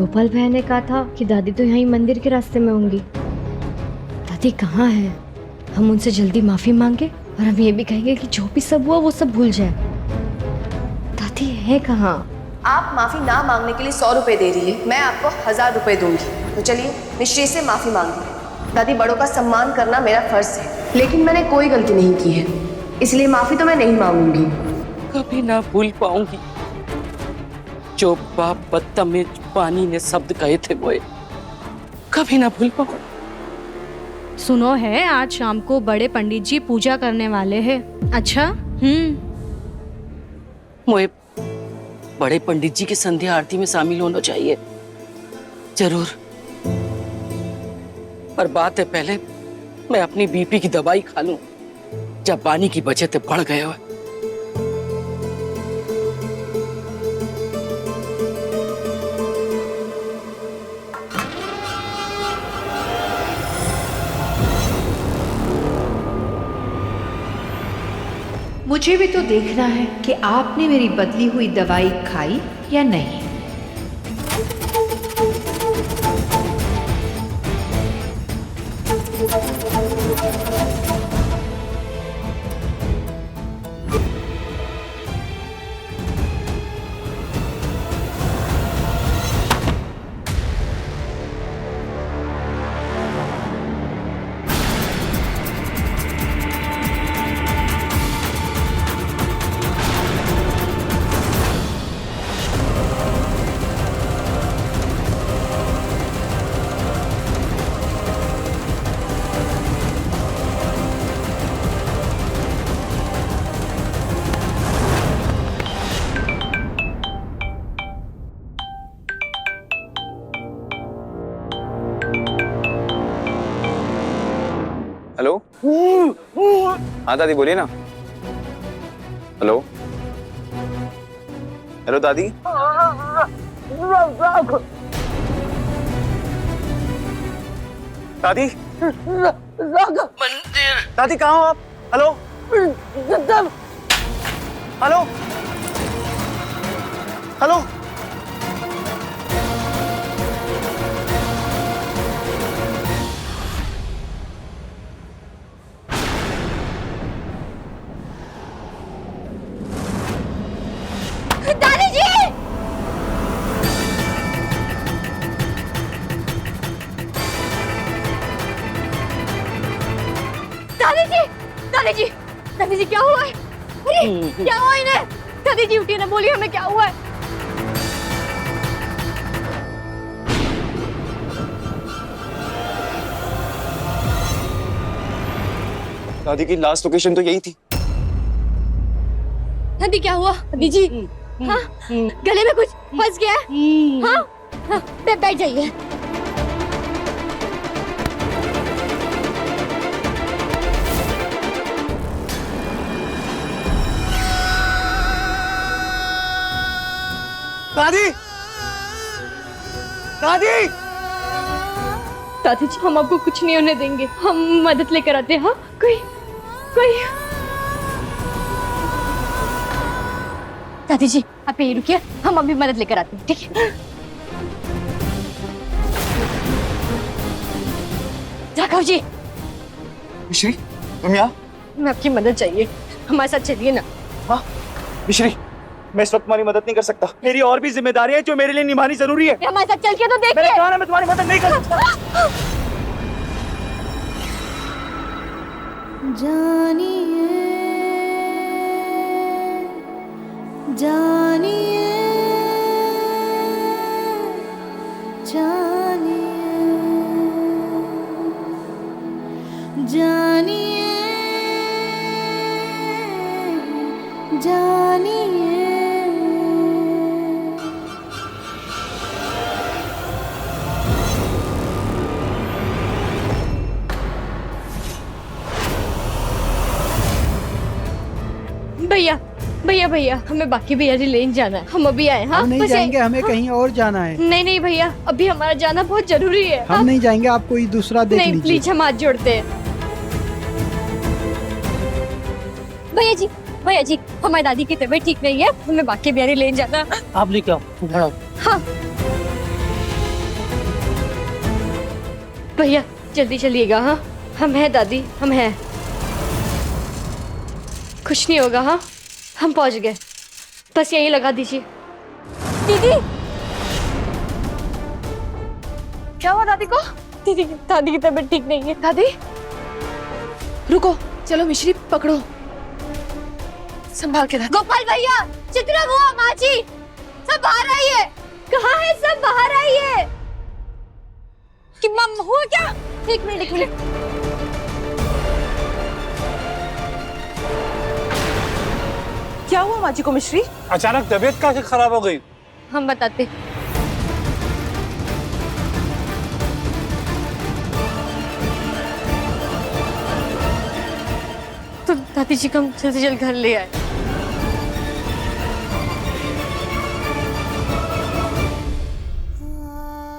गोपाल भैया ने कहा था कि दादी तो यहीं मंदिर के रास्ते में होंगी। दादी कहाँ है? हम उनसे जल्दी माफी मांगे और हम ये भी कहेंगे कि जो भी सब हुआ वो सब भूल जाए। दादी है कहाँ? आप माफी ना मांगने के लिए 100 रुपए दे रही है, मैं आपको 1000 रुपए दूंगी। तो चलिए मिश्री से माफी मांगिए। दादी, बड़ों का सम्मान करना मेरा फर्ज है, लेकिन मैंने कोई गलती नहीं की है, इसलिए माफी तो मैं नहीं मांगूंगी। कभी ना भूल पाऊंगी जो बाप बदतमीज पानी ने शब्द कहे थे वो कभी ना भूल पाऊंगी। सुनो है, आज शाम को बड़े पंडित जी पूजा करने वाले हैं। अच्छा? मोए बड़े पंडित जी की संध्या आरती में शामिल होना चाहिए जरूर, पर बात है पहले मैं अपनी बीपी की दवाई खा लूं जब पानी की बचत बढ़ गए हो। मुझे भी तो देखना है कि आपने मेरी बदली हुई दवाई खाई या नहीं। हेलो। हाँ दादी बोलिए ना। हेलो हेलो दादी। दादी मंदिर। दादी कहाँ हो आप? Hello hello hello. दादी जी! दादी जी! दादी जी! दादी जी क्या हुआ है? अरे क्या हुआ इन्हें? दादी जी उठिए ना, बोलिए हमें क्या हुआ है? दादी की लास्ट लोकेशन तो यही थी। दादी क्या हुआ? दादी जी हाँ, गले में कुछ फंस गया है? हाँ, हाँ, बैठ जाइए। दादी दादी दादी जी हम आपको कुछ नहीं होने देंगे, हम मदद लेकर आते हैं। हाँ, कोई दादी जी आप यहीं रुकिए, हम अभी मदद लेकर आते हैं, ठीक है? राघव जी। मिश्री तुम यहाँ? मैं आपकी मदद चाहिए, हमारे साथ चलिए ना। हाँ मिश्री, मैं इस वक्त तुम्हारी मदद नहीं कर सकता, मेरी और भी जिम्मेदारियां जो मेरे लिए निभानी जरूरी है। हमारे साथ चल के तो देखिए। मैंने कहा ना मैं तुम्हारी मदद नहीं कर सकता। जानिए जानिए जानिए जानिए जानिए। भैया भैया भैया हमें बाकी भैया जी लेने जाना है, हम अभी आए। हाँ हम नहीं बस जाएंगे, हमें कहीं और जाना है। नहीं नहीं भैया, अभी हमारा जाना बहुत जरूरी है। हम नहीं जाएंगे, आप कोई दूसरा देख नहीं लीजिए। प्लीज हम हाथ जोड़ते हैं। भैया जी हमारी दादी की तबीयत ठीक नहीं है, हमें बाकी बिहारी लेने जाना। आप लेके आओ। हाँ भैया जल्दी चलिएगा। हाँ हम हैं दादी, हम हैं, कुछ नहीं होगा। हाँ हम पहुंच गए, बस यहीं लगा दीजिए। दीदी क्या हुआ दादी को? दादी की तबीयत ठीक नहीं है। दादी रुको, चलो मिश्री पकड़ो, संभाल के रख। गोपाल भैया, चित्रा बुआ, माँ जी, सब बाहर आइए। कहाँ है सब? बाहर आइए। कि मम हुआ क्या? एक मिनट। क्या हुआ माँ जी को मिश्री? अचानक तबीयत कैसे खराब हो गई? हम बताते। तो दादी जी को हम जल्द से जल्द घर ले आए।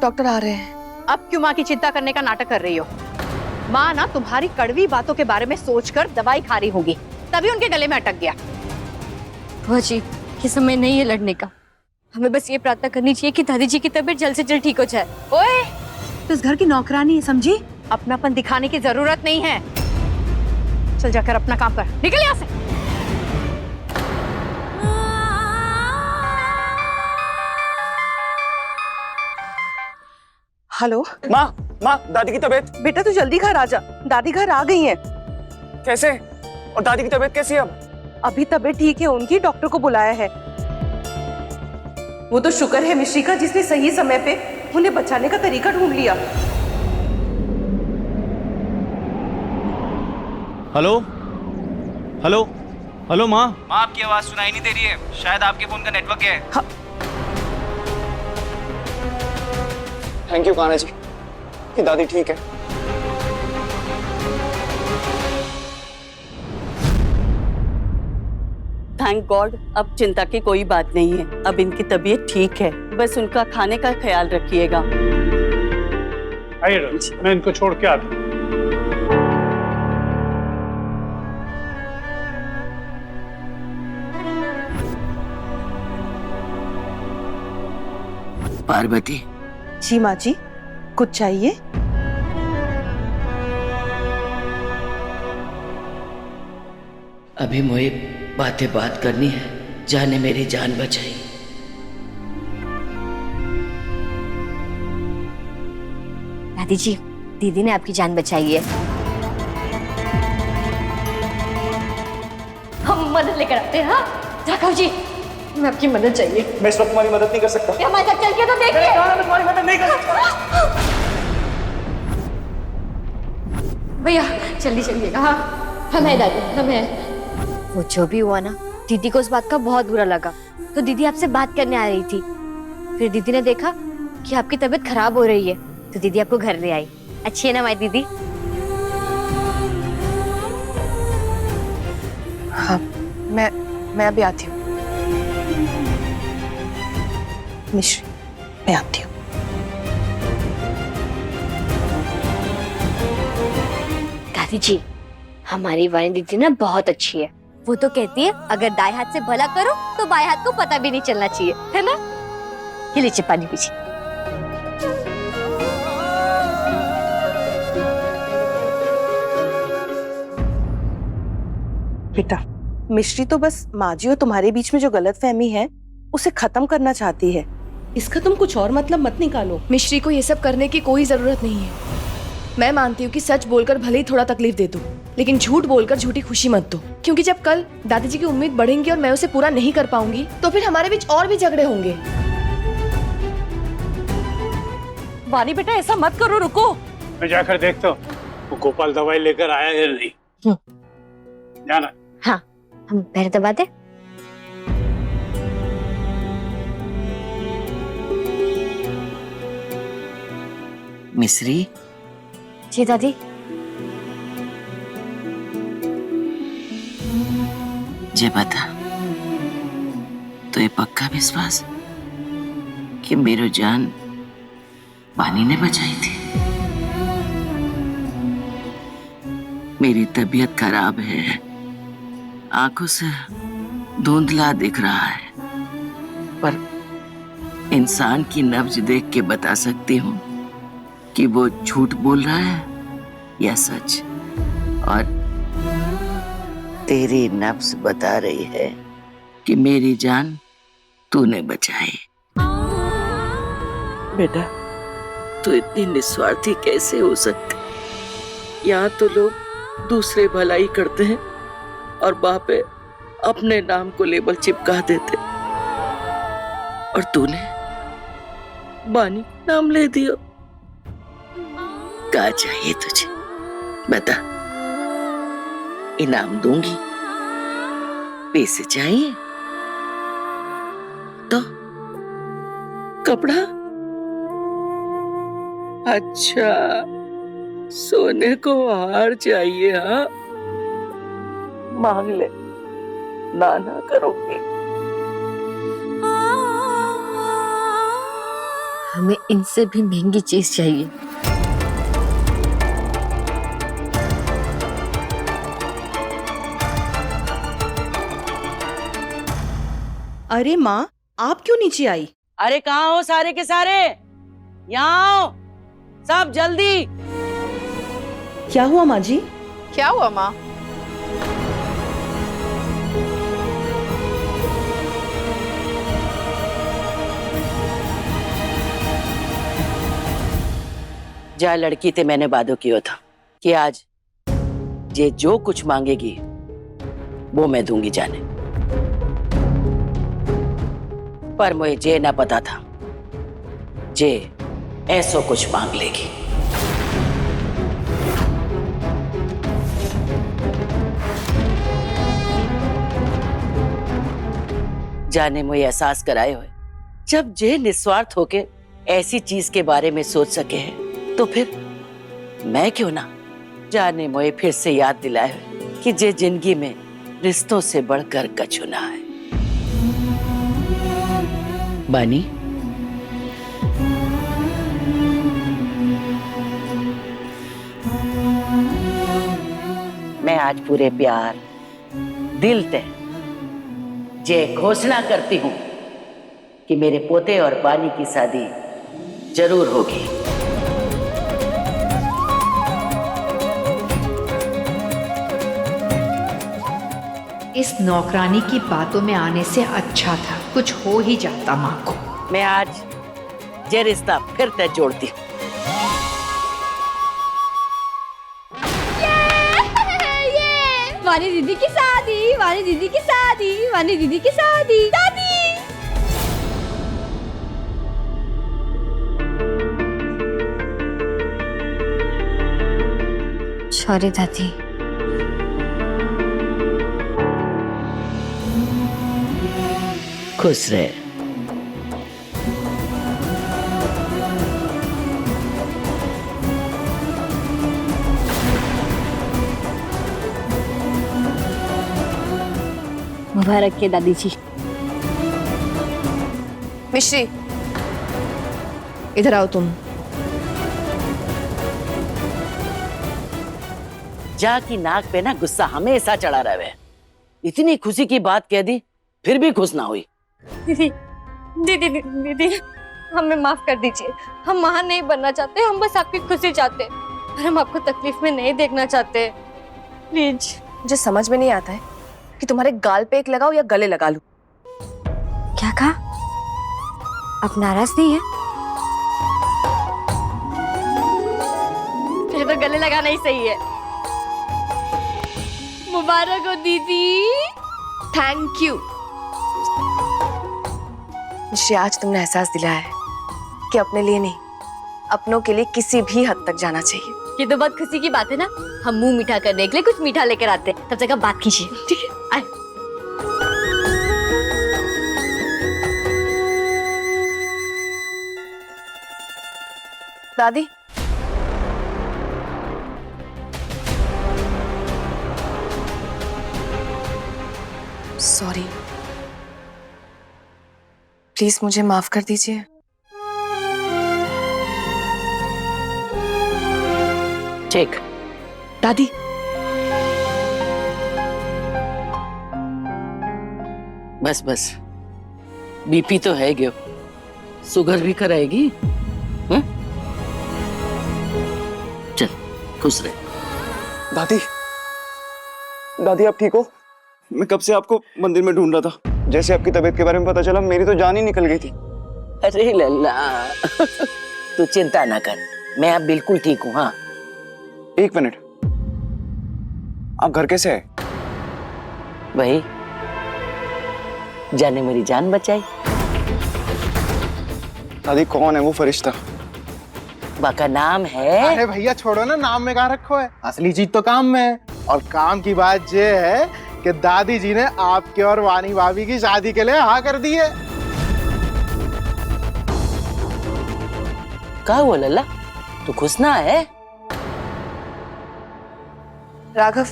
डॉक्टर आ रहे हैं। अब क्यों माँ की चिंता करने का नाटक कर रही हो? माँ ना तुम्हारी कड़वी बातों के बारे में सोचकर दवाई खा रही होगी, तभी उनके गले में अटक गया। बुआ जी, ये समय नहीं है लड़ने का। हमें बस ये प्रार्थना करनी चाहिए कि दादी जी की तबीयत जल्द से जल्द ठीक हो जाए। ओए, तो इस घर की नौकरानी है, समझी? अपनापन दिखाने की जरूरत नहीं है। चल जाकर अपना काम कर, निकल यहाँ से। हेलो माँ, दादी की तबीयत बेटा, तू जल्दी घर आ जा, दादी घर आ गई हैं। कैसे? और दादी की तबीयत कैसी है अब? अभी तबीयत ठीक है उनकी, डॉक्टर को बुलाया है। वो तो शुक्र है मिश्री का जिसने सही समय पे उन्हें बचाने का तरीका ढूंढ लिया। हेलो हेलो हेलो माँ, आपकी आवाज सुनाई नहीं दे रही है, शायद आपके फोन का नेटवर्क है। थैंक यू कान्हा जी, कि दादी ठीक है। थैंक गॉड, अब चिंता की कोई बात नहीं है। अब इनकी तबीयत ठीक है, बस उनका खाने का ख्याल रखिएगा। आइए डॉक्टर, मैं इनको छोड़ के आता हूँ। पार्वती। जी माँ जी, कुछ चाहिए? अभी मुझे बात करनी है, जाने मेरी जान बचाई। दादी जी, दीदी ने आपकी जान बचाई है। हम मदद लेकर आते हैं। हाँ राघव जी, मैं आपकी मदद चाहिए। मैं इस वक्त तुम्हारी मदद नहीं कर सकता। हमारे साथ चल के तो देखिए। मैं तुम्हारी मदद नहीं कर सकता। भैया जल्दी चलिएगा। हाँ हम हैं दादी, हम हैं। वो जो भी हुआ ना, दीदी को उस बात का बहुत बुरा लगा, तो दीदी आपसे बात करने आ रही थी। फिर दीदी ने देखा कि आपकी तबीयत खराब हो रही है, तो दीदी आपको घर ले आई। अच्छी है ना हमारी दीदी? हाँ, मैं अभी आती हूँ मिश्री, मैं आती हूँ। दादी जी, हमारी वाणी दीदी ना बहुत अच्छी है। वो तो कहती है अगर दाएं हाथ से भला करो तो बाएं हाथ को पता भी नहीं चलना चाहिए, है ना? ये लीजिए पानी पीजिए। बेटा, मिश्री तो बस माँ जी और तुम्हारे बीच में जो गलतफहमी है उसे खत्म करना चाहती है। इसका तुम कुछ और मतलब मत निकालो। मिश्री को ये सब करने की कोई जरूरत नहीं है। मैं मानती हूँ कि सच बोलकर भले ही थोड़ा तकलीफ दे दो, लेकिन झूठ बोलकर झूठी खुशी मत दो, क्योंकि जब कल दादी जी की उम्मीद बढ़ेंगी और मैं उसे पूरा नहीं कर पाऊंगी तो फिर हमारे बीच और भी झगड़े होंगे। वानी बेटा, ऐसा मत करो, रुको। मैं जाकर देखता हूँ वो गोपाल दवाई लेकर आया या नहीं। जाना। हाँ, हम पैर दबा दे। मिश्री। जी दादी। जे बता, तो ये पक्का विश्वास कि मेरो जान पानी ने बचाई थी? मेरी तबीयत खराब है, आंखों से धुंधला दिख रहा है, पर इंसान की नब्ज देख के बता सकती हूँ कि वो झूठ बोल रहा है या सच, और तेरी नफ्स बता रही है कि मेरी जान तूने बचाई। बेटा, तू इतनी निस्वार्थी कैसे हो सकती? यहाँ तो लोग दूसरे भलाई करते हैं और बाप पे अपने नाम को लेबल चिपका देते, और तूने बानी को नाम ले दिया। क्या चाहिए तुझे बता, इनाम दूंगी। पैसे चाहिए तो कपड़ा, अच्छा सोने को हार चाहिए? हाँ, मांग ले, ना करोगे। हमें इनसे भी महंगी चीज चाहिए। अरे माँ, आप क्यों नीचे आई? अरे कहाँ हो सारे के सारे? यहाँ आओ सब जल्दी। क्या हुआ माँ जी? क्या हुआ माँ? जा लड़की ते मैंने वादो किया था कि आज जे जो कुछ मांगेगी वो मैं दूंगी जाने, पर मुझे जे ना पता था जे ऐसो कुछ मांग लेगी। जाने मुझे एहसास कराए हुए, जब जे निस्वार्थ होके ऐसी चीज के बारे में सोच सके है तो फिर मैं क्यों ना? जाने मुझे फिर से याद दिलाए हुए कि जे जिंदगी में रिश्तों से बढ़कर कछु ना है। बानी, मैं आज पूरे प्यार दिल से जे घोषणा करती हूँ कि मेरे पोते और बानी की शादी जरूर होगी। इस नौकरानी की बातों में आने से अच्छा था कुछ हो ही जाता माँ को। मैं आज ये रिश्ता फिर तय जोड़ती हूँ। वानी दीदी की शादी, वानी दीदी की शादी, वानी दीदी की शादी। दादी, सॉरी दादी। खुश रहे। मुबारक के दादी जी। मिश्री, इधर आओ तुम। जा की नाक पे ना गुस्सा हमेशा चढ़ा रहे। इतनी खुशी की बात कह दी फिर भी खुश ना हुई। दीदी दीदी दीदी, हमें माफ कर दीजिए। हम महान नहीं बनना चाहते, हम बस आपकी खुशी चाहते, और हम आपको तकलीफ में नहीं देखना चाहते। प्लीज। मुझे समझ में नहीं आता है कि तुम्हारे गाल पे एक लगाओ या गले लगा लूं। क्या कहा? आप नाराज नहीं है? ये तो गले लगाना ही सही है। मुबारक हो दीदी। Thank you. मुझे आज तुमने एहसास दिलाया है कि अपने लिए नहीं, अपनों के लिए किसी भी हद तक जाना चाहिए। ये तो बहुत खुशी की बात है ना। हम मुंह मीठा करने के लिए कुछ मीठा लेकर आते हैं, तब तक आप बात कीजिए, ठीक है? आए। दादी, सॉरी, प्लीज मुझे माफ कर दीजिए। ठीक। दादी, बस बस, बीपी तो है गयो, शुगर भी कराएगी। चल खुश रहे। दादी, दादी आप ठीक हो? मैं कब से आपको मंदिर में ढूंढ रहा था। जैसे आपकी तबीयत के बारे में पता चला मेरी तो जान ही निकल गई थी। अरे लल्ला तू चिंता ना कर, मैं अब बिल्कुल ठीक हूँ। हाँ 1 मिनट, आप घर कैसे आए? भाई जाने मेरी जान बचाई। दादी कौन है वो फरिश्ता? बाका नाम है। अरे भैया छोड़ो ना, नाम में कहाँ रखो है, असली चीज तो काम में है। और काम की बात ये है कि दादी जी ने आपके और वानी भाभी की शादी के लिए हाँ कर दी है। क्या हुआ लल्ला, तू खुश ना है? राघव,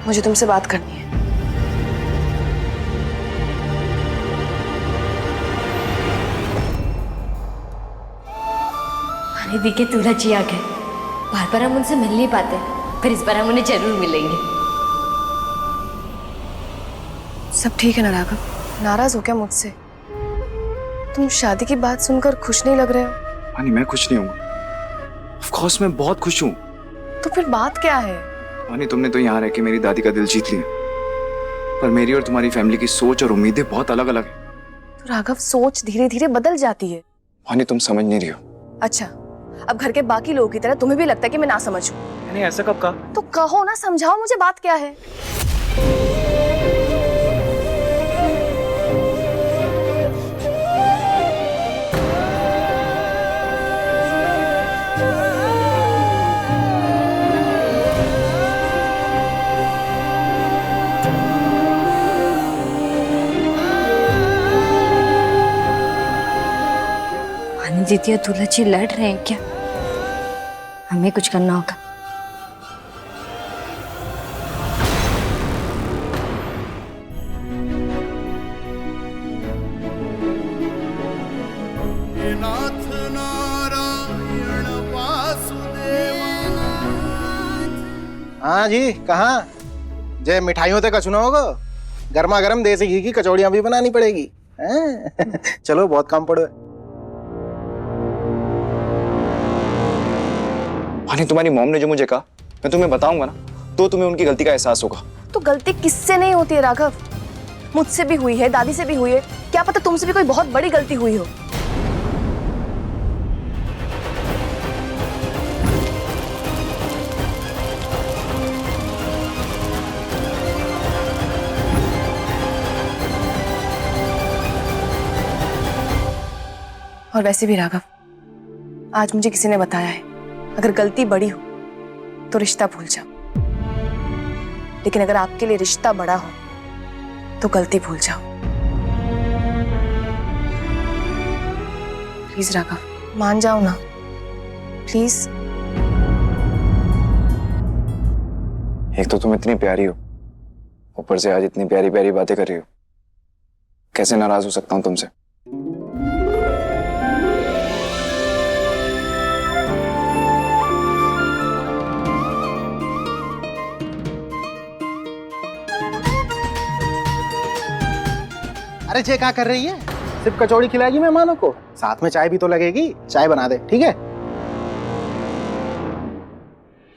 मुझे तुमसे बात करनी है। अरे दी के दूल्हा जी आ गए। बार बार हम उनसे मिल नहीं पाते, पर इस बार हम उन्हें जरूर मिलेंगे। सब ठीक है ना राघव? नाराज हो क्या मुझसे? तुम शादी की बात सुनकर खुश नहीं लग रहे हो। वानी मैं खुश नहीं हूँ। ऑफ कोर्स मैं बहुत खुश हूँ। तो फिर बात क्या है? वानी तुमने तो यहाँ रह के मेरी दादी का दिल जीत लिया, पर मेरी और तुम्हारी फैमिली की सोच और उम्मीदें बहुत अलग अलग हैं। तो राघव, सोच धीरे धीरे बदल जाती है। वानी तुम समझ नहीं रही हो। अच्छा, अब घर के बाकी लोगों की तरह तुम्हें भी लगता है कि मैं ना समझूं? नहीं ऐसा कब कहा? तो कहो ना, समझाओ मुझे, बात क्या है? दीदी और दूल्हा जी लड़ रहे हैं क्या? हमें कुछ करना होगा। हाँ जी, कहाँ? जय मिठाइयों तक कचुना होगा। गर्मा गर्म देसी घी की कचौड़ियां भी बनानी पड़ेगी। चलो बहुत काम पड़ो। वानी तुम्हारी मॉम ने जो मुझे कहा मैं तुम्हें बताऊंगा ना, तो तुम्हें उनकी गलती का एहसास होगा। तो गलती किससे नहीं होती है राघव? मुझसे भी हुई है, दादी से भी हुई है, क्या पता तुमसे भी कोई बहुत बड़ी गलती हुई हो। और वैसे भी राघव, आज मुझे किसी ने बताया है, अगर गलती बड़ी हो तो रिश्ता भूल जाओ, लेकिन अगर आपके लिए रिश्ता बड़ा हो तो गलती भूल जाओ। प्लीज राघव, मान जाओ ना, प्लीज। एक तो तुम इतनी प्यारी हो, ऊपर से आज इतनी प्यारी प्यारी बातें कर रही हो। कैसे नाराज हो सकता हूं तुमसे? अरे जे क्या कर रही है? सिर्फ कचौड़ी खिलाएगी मेहमानों को? साथ में चाय भी तो लगेगी, चाय बना दे, ठीक है?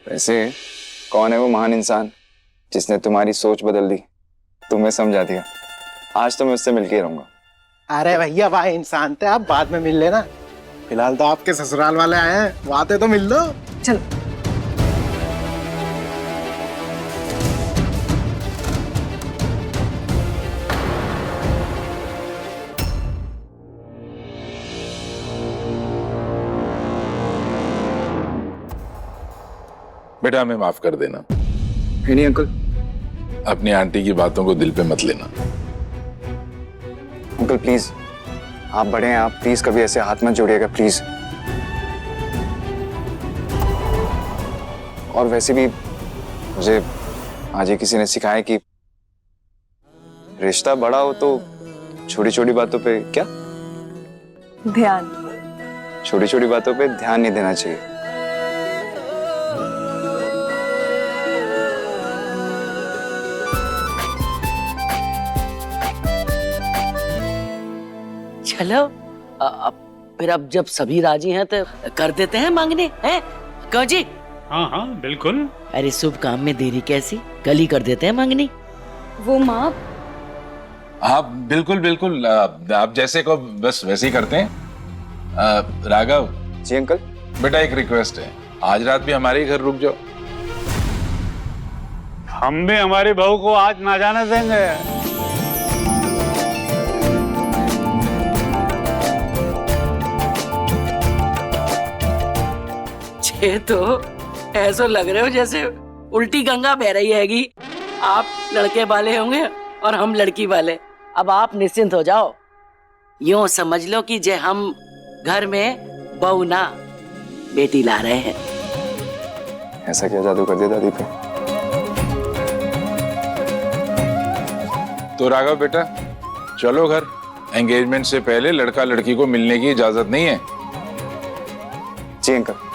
वैसे कौन है वो महान इंसान जिसने तुम्हारी सोच बदल दी, तुम्हें समझा दिया? आज तो मैं उससे मिलके ही रहूंगा। अरे भैया वाह इंसान थे आप, बाद में मिल लेना। फिलहाल तो आपके ससुराल वाले आए हैं, बातें तो मिल लो। चलो। बेटा हमें माफ कर देना। नहीं अंकल। अपनी आंटी की बातों को दिल पे मत लेना। अंकल प्लीज, आप बड़े हैं, आप प्लीज कभी ऐसे हाथ मत जोड़िएगा प्लीज। और वैसे भी मुझे आज ही किसी ने सिखाया कि रिश्ता बड़ा हो तो छोटी छोटी बातों पे क्या ध्यान, छोटी छोटी बातों पे ध्यान नहीं देना चाहिए। चलो फिर अब जब सभी राजी हैं तो कर देते हैं मांगने, हैं क्यों जी? हाँ हाँ बिल्कुल। अरे शुभ काम में देरी कैसी, कल ही कर देते हैं मांगनी। वो माँ, हाँ बिल्कुल बिल्कुल, आप जैसे को बस वैसे ही करते हैं। राघव। जी अंकल। बेटा एक रिक्वेस्ट है, आज रात भी हमारे ही घर रुक जाओ। हम भी हमारी बहू को आज ना जाने देंगे। ये तो ऐसा लग रहे हो जैसे उल्टी गंगा बह रही हैगी। आप लड़के वाले होंगे और हम लड़की वाले। अब आप निश्चिंत हो जाओ, यूं समझ लो कि जे हम घर में बहू ना बेटी ला रहे हैं। ऐसा क्या जादू कर दिया दादी पे? तो राघव बेटा चलो घर, एंगेजमेंट से पहले लड़का लड़की को मिलने की इजाजत नहीं है। जी अंकल।